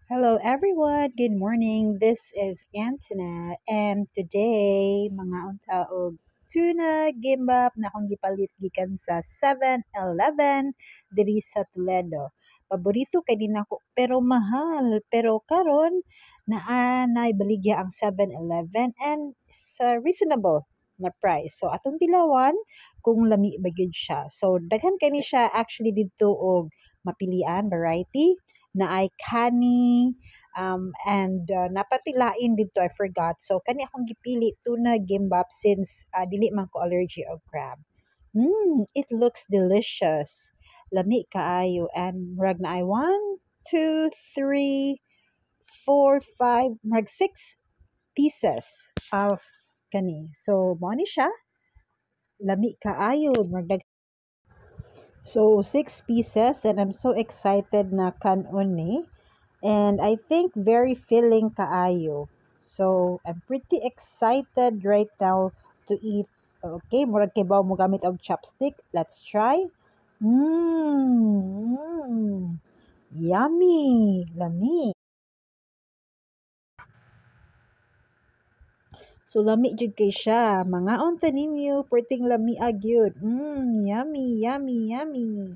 Hello everyone, good morning. This is Antoinette and today mga unta og tuna gimbap na akong gipalit gikan sa 7-Eleven diri sa Toledo. Paborito kay din ako pero mahal. Pero karon nay baligya ang 7-Eleven and sa reasonable na price. So atong tilawan kung lami ba gyud siya. So daghan kani siya actually didto og mapilian variety na ay kani and napatilain dito I forgot. So kani akong gipili tuna gimbap since dili man ko allergy og crab. It looks delicious. Lami kaayo and murag na ay 1, 2, 3, 4, 5, murag 6 pieces of kani. So mo ni siya. Lami kaayo murag so 6 pieces and I'm so excited na kanon ni. And I think very filling kaayo. So, I'm pretty excited right now to eat. Okay, murag kay bawo mo gamit og chopstick. Let's try. Mmm. Yummy. Lami. So, lami jud kay siya. Mga unta ninyo, perting lami agyud. Yummy, yummy, yummy.